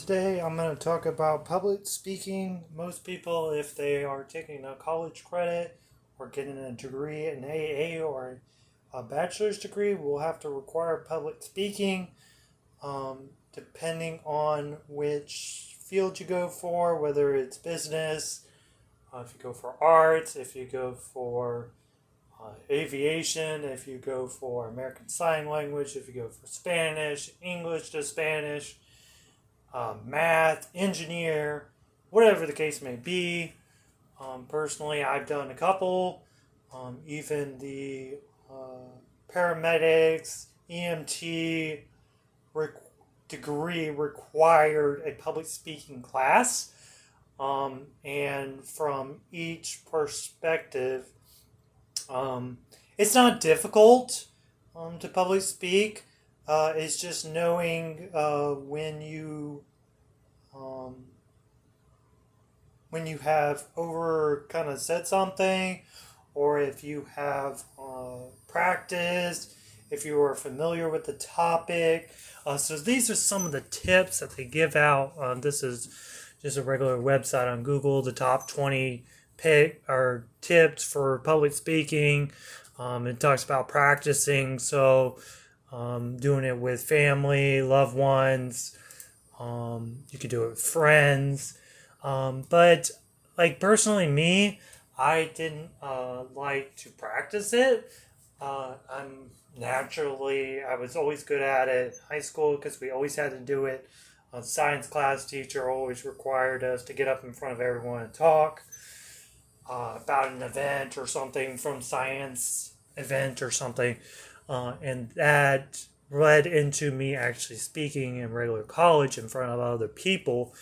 Today I'm going to talk about public speaking. Most people, if they are taking a college credit or getting a degree in AA or a bachelor's degree, will have to require public speaking, depending on which field you go for, whether it's business, if you go for arts, if you go for aviation, if you go for American Sign Language, if you go for Spanish, English to Spanish, math, engineer, whatever the case may be. Personally, I've done a couple. Even the paramedics, EMT degree required a public speaking class. And from each perspective, it's not difficult to public speak. It's just knowing when you have over kind of said something, or if you have practiced, if you are familiar with the topic. So these are some of the tips that they give out. This is just a regular website on Google, the top 20 tips for public speaking. It talks about practicing, so doing it with family, loved ones. You could do it with friends. But like personally, me, I didn't like to practice it. I was always good at it in high school because we always had to do it. Science class teacher always required us to get up in front of everyone and talk about an event or something from science event or something. And that led into me actually speaking in regular college in front of other people,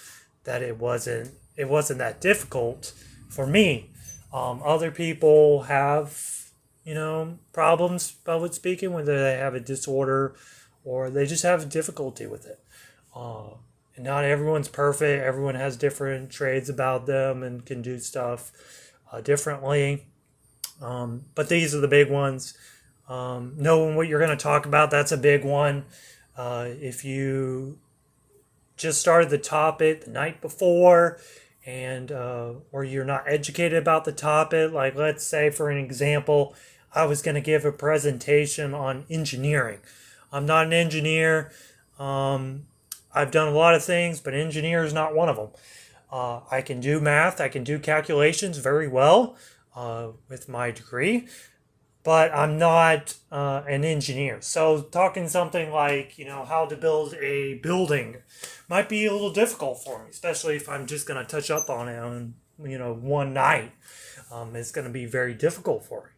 that it wasn't that difficult for me. Other people have problems public speaking, whether they have a disorder or they just have difficulty with it. And not everyone's perfect. Everyone has different traits about them and can do stuff differently. But these are the big ones. Knowing what you're going to talk about, that's a big one. If you just started the topic the night before, and or you're not educated about the topic, like let's say for an example, I was going to give a presentation on engineering. I'm not an engineer. I've done a lot of things, but engineer is not one of them. I can do math. I can do calculations very well with my degree, but I'm not an engineer. So talking something like, how to build a building might be a little difficult for me, especially if I'm just going to touch up on it on, one night. It's going to be very difficult for me.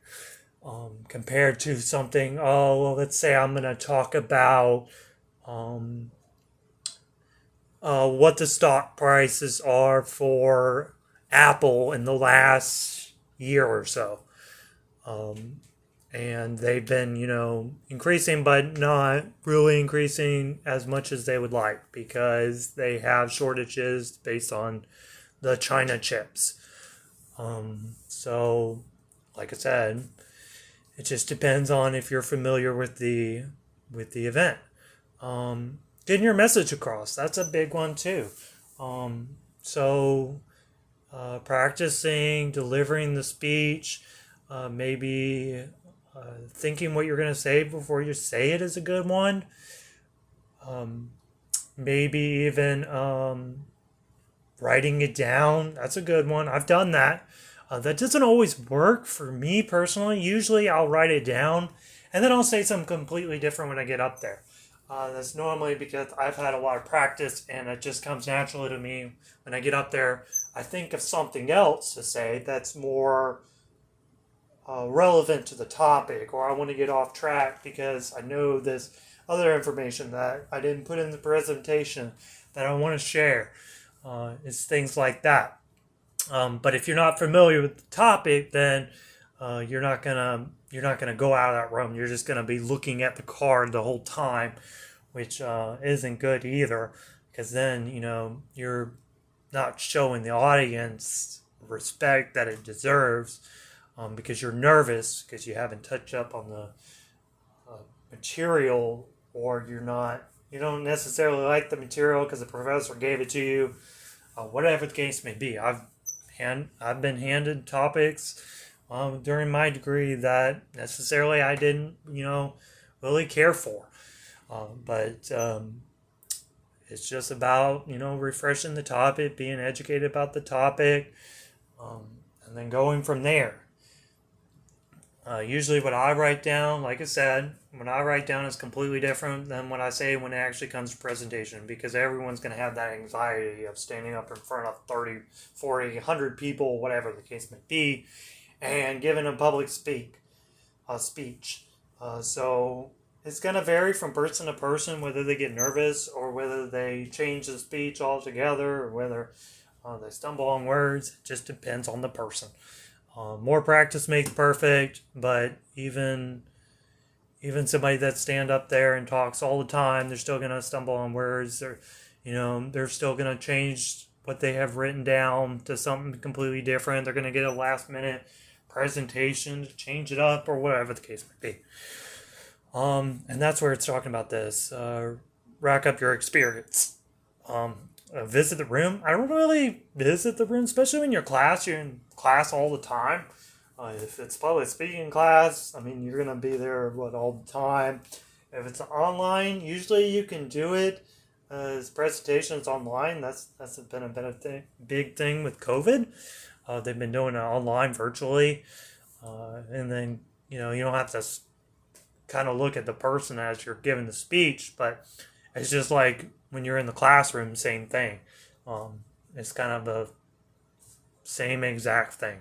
Compared to something, let's say I'm going to talk about what the stock prices are for Apple in the last year or so. And they've been, increasing, but not really increasing as much as they would like because they have shortages based on the China chips. So, like I said, it just depends on if you're familiar with the event. Getting your message across, that's a big one too. Practicing, delivering the speech, maybe thinking what you're going to say before you say it is a good one. Maybe even writing it down, that's a good one. I've done that. That doesn't always work for me personally. Usually I'll write it down and then I'll say something completely different when I get up there. That's normally because I've had a lot of practice and it just comes naturally to me. When I get up there, I think of something else to say that's more relevant to the topic, or I want to get off track because I know this other information that I didn't put in the presentation that I want to share. It's things like that. But if you're not familiar with the topic, then you're not gonna go out of that room. You're just gonna be looking at the card the whole time, which isn't good either, because then you're not showing the audience respect that it deserves, because you're nervous because you haven't touched up on the material, or you're not you don't necessarily like the material because the professor gave it to you, whatever the case may be. I've been handed topics during my degree that necessarily I didn't, really care for. But it's just about, refreshing the topic, being educated about the topic, and then going from there. Usually, what I write down, like I said, when I write down is completely different than what I say when it actually comes to presentation, because everyone's going to have that anxiety of standing up in front of 30, 40, 100 people, whatever the case may be, and giving a public speech. So it's going to vary from person to person whether they get nervous or whether they change the speech altogether or whether they stumble on words. It just depends on the person. More practice makes perfect, but even somebody that stand up there and talks all the time, they're still gonna stumble on words. They're still gonna change what they have written down to something completely different. They're gonna get a last minute presentation to change it up or whatever the case may be. And that's where it's talking about this. Rack up your experience. Visit the room. I don't really visit the room, especially when you're in class all the time. If it's public speaking class, I mean, you're going to be there, all the time. If it's online, usually you can do it as presentations online. That's been a big thing with COVID. They've been doing it online virtually. And then, you don't have to kind of look at the person as you're giving the speech, but it's just like when you're in the classroom, same thing. It's kind of the same exact thing.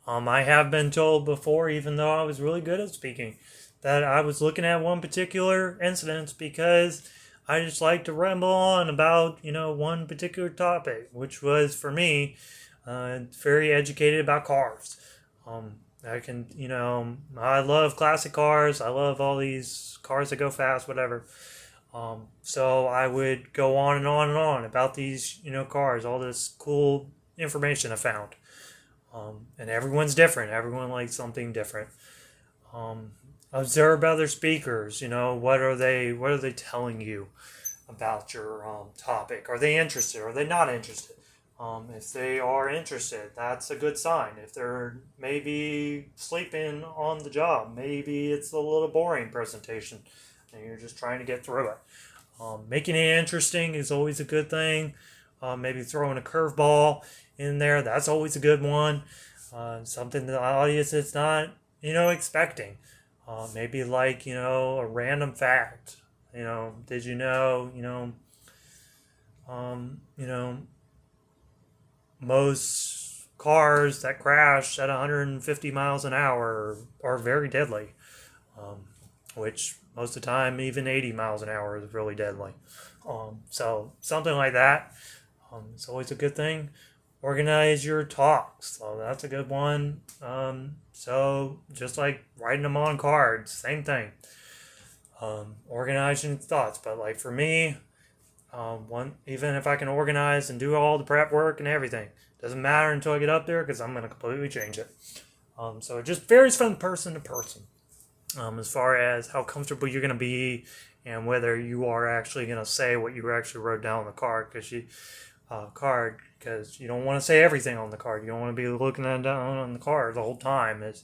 I have been told before, even though I was really good at speaking, that I was looking at one particular incident because I just like to ramble on about, one particular topic, which was, for me, very educated about cars. I love classic cars. I love all these cars that go fast, whatever. So I would go on and on and on about these, cars, all this cool information I found. And everyone's different. Everyone likes something different. Observe other speakers. What are they telling you about your topic? Are they interested? Are they not interested? If they are interested, that's a good sign. If they're maybe sleeping on the job, maybe it's a little boring presentation and you're just trying to get through it. Making it interesting is always a good thing. Maybe throwing a curveball in there, that's always a good one. Something the audience is not, expecting. Maybe like, a random fact. Did you know, most cars that crash at 150 miles an hour are very deadly, which most of the time even 80 miles an hour is really deadly. So something like that. It's always a good thing. Organize your talks. So that's a good one. So just like writing them on cards, same thing. Organizing thoughts. But like for me, even if I can organize and do all the prep work and everything, doesn't matter until I get up there because I'm going to completely change it. So it just varies from person to person as far as how comfortable you're going to be and whether you are actually going to say what you actually wrote down on the card because you don't want to say everything on the card. You don't want to be looking down on the card the whole time. As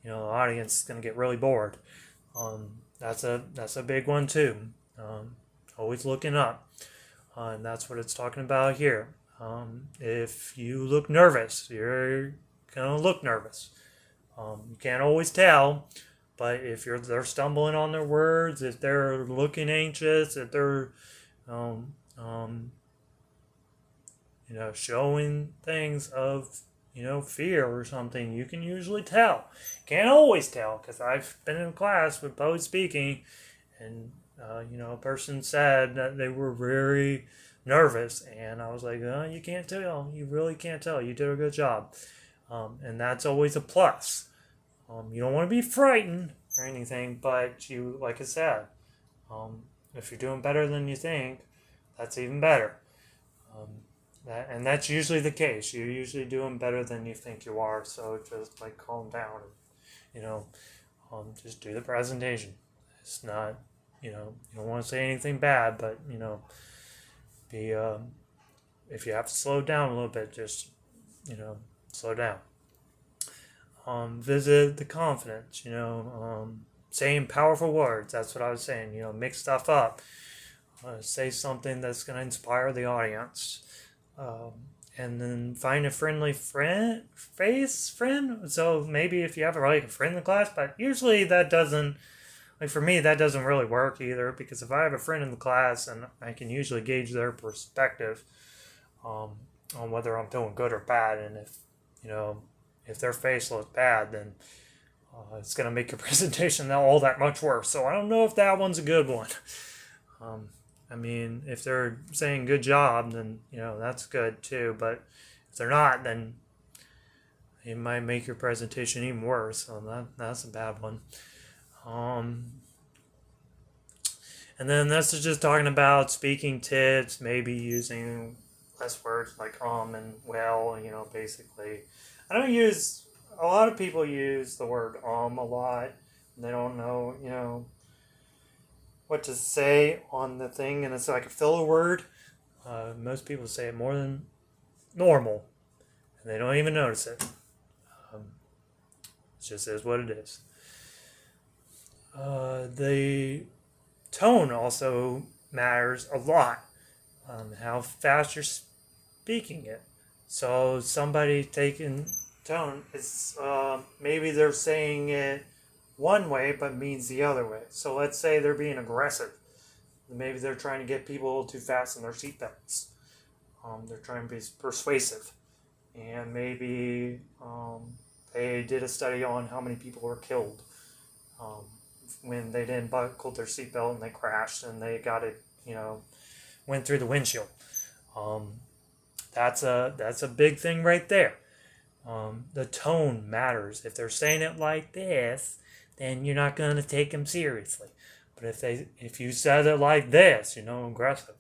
the audience is going to get really bored. That's a big one too. Always looking up. And that's what it's talking about here. If you look nervous, you're going to look nervous. You can't always tell, but if they're stumbling on their words, if they're looking anxious, if they're, showing things of, fear or something, you can usually tell. Can't always tell, because I've been in class with public speaking, and a person said that they were very nervous, and I was like, you can't tell. You really can't tell. You did a good job. And that's always a plus. You don't want to be frightened or anything, but like I said, if you're doing better than you think, that's even better. And that's usually the case. You're usually doing better than you think you are, so just calm down and, just do the presentation. It's not you don't want to say anything bad, but be if you have to slow down a little bit, just slow down. Visit the confidence. Saying powerful words. That's what I was saying. Mix stuff up. Say something that's going to inspire the audience. And then find a friendly friend. So maybe if you have a friend in the class, but usually that doesn't. Like for me, that doesn't really work either, because if I have a friend in the class and I can usually gauge their perspective on whether I'm doing good or bad, and if their face looks bad, then it's going to make your presentation all that much worse. So I don't know if that one's a good one. If they're saying good job, then that's good too. But if they're not, then it might make your presentation even worse. So that's a bad one. And then this is just talking about speaking tips, maybe using less words like and well, basically. A lot of people use the word a lot. They don't know, what to say on the thing, and it's like a filler word. Most people say it more than normal, and they don't even notice it. It just is what it is. The tone also matters a lot. How fast you're speaking it. So somebody taking tone is maybe they're saying it one way but means the other way. So let's say they're being aggressive. Maybe they're trying to get people to fasten their seatbelts. They're trying to be persuasive. And maybe they did a study on how many people were killed when they didn't buckle their seatbelt and they crashed and they got it, went through the windshield. That's a big thing right there. The tone matters. If they're saying it like this, then you're not going to take them seriously. But if you said it like this, aggressive,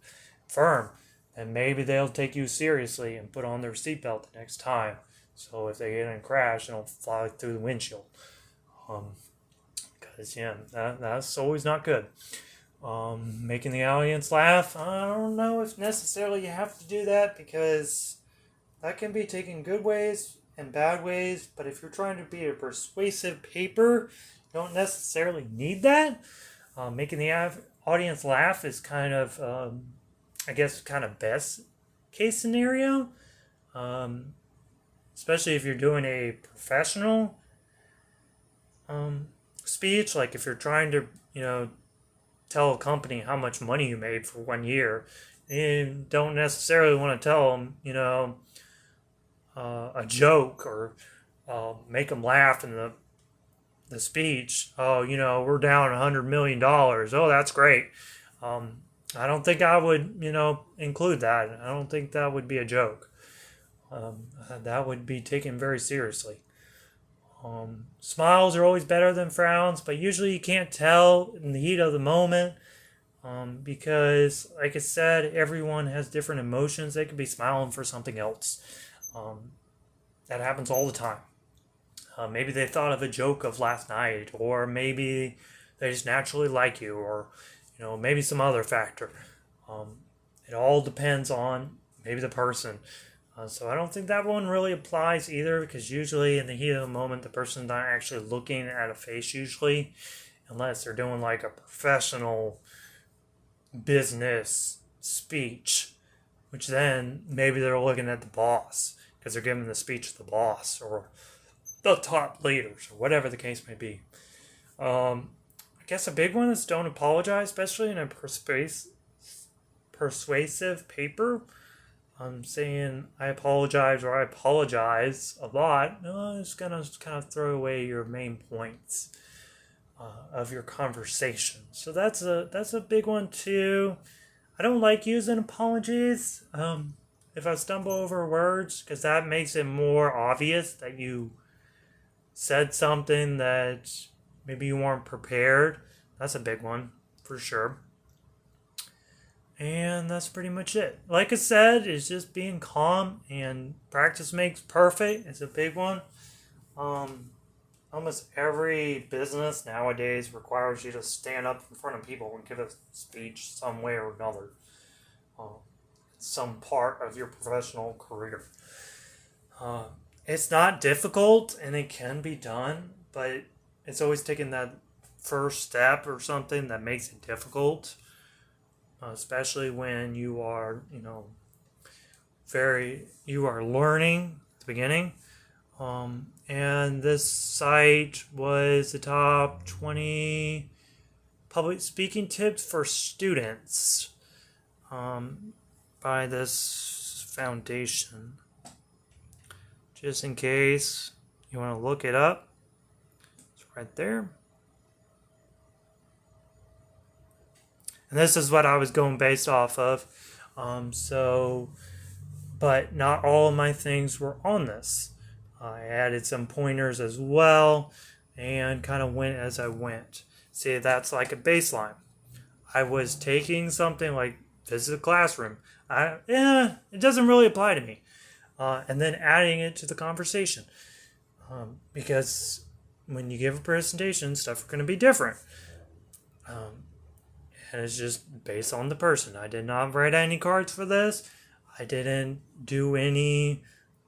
firm, then maybe they'll take you seriously and put on their seatbelt the next time. So if they get in a crash, they don't fly through the windshield. Because that's always not good. Making the audience laugh, I don't know if necessarily you have to do that, because that can be taken good ways and bad ways. But if you're trying to be a persuasive paper, you don't necessarily need that. Making the audience laugh is kind of, best case scenario. Especially if you're doing a professional speech, like if you're trying to, tell a company how much money you made for 1 year, you don't necessarily want to tell them, a joke or make them laugh in the speech. Oh, we're down $100 million. Oh, that's great. I don't think I would, include that. I don't think that would be a joke. That would be taken very seriously. Smiles are always better than frowns, but usually you can't tell in the heat of the moment because, like I said, everyone has different emotions. They could be smiling for something else. That happens all the time. Maybe they thought of a joke of last night, or maybe they just naturally like you, or maybe some other factor. It all depends on maybe the person. So I don't think that one really applies either, because usually in the heat of the moment, the person's not actually looking at a face usually, unless they're doing like a professional business speech, which then maybe they're looking at the boss because they're giving the speech to the boss or the top leaders or whatever the case may be. I guess a big one is don't apologize, especially in a persuasive paper. Saying I apologize or I apologize a lot, it's gonna kind of throw away your main points of your conversation. So that's a big one too. I don't like using apologies if I stumble over words, because that makes it more obvious that you said something that maybe you weren't prepared. That's a big one for sure. And that's pretty much it. Like I said, it's just being calm, and practice makes perfect. It's a big one. almost every business nowadays requires you to stand up in front of people and give a speech some way or another. Uh, some part of your professional career. Uh, it's not difficult and it can be done, but it's always taking that first step or something that makes it difficult, especially when you are, you are learning at the beginning. And this site was the top 20 public speaking tips for students by this foundation. Just in case you want to look it up, it's right there. And this is what I was going based off of. But not all of my things were on this. I added some pointers as well and kind of went as I went. See, that's like a baseline. I was taking something like this is a classroom. It doesn't really apply to me. And then adding it to the conversation. Because when you give a presentation, stuff are going to be different. And it's just based on the person. I did not write any cards for this. I didn't do any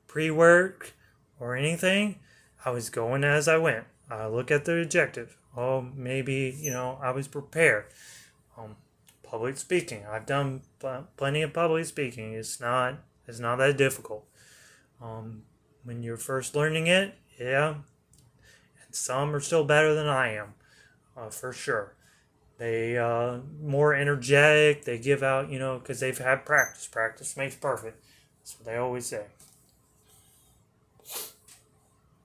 pre-work or anything. I was going as I went. I look at the objective. Oh, maybe, I was prepared. Public speaking. I've done plenty of public speaking. It's not that difficult. When you're first learning it, yeah. And some are still better than I am, for sure. They more energetic. They give out, because they've had practice. Practice makes perfect. That's what they always say.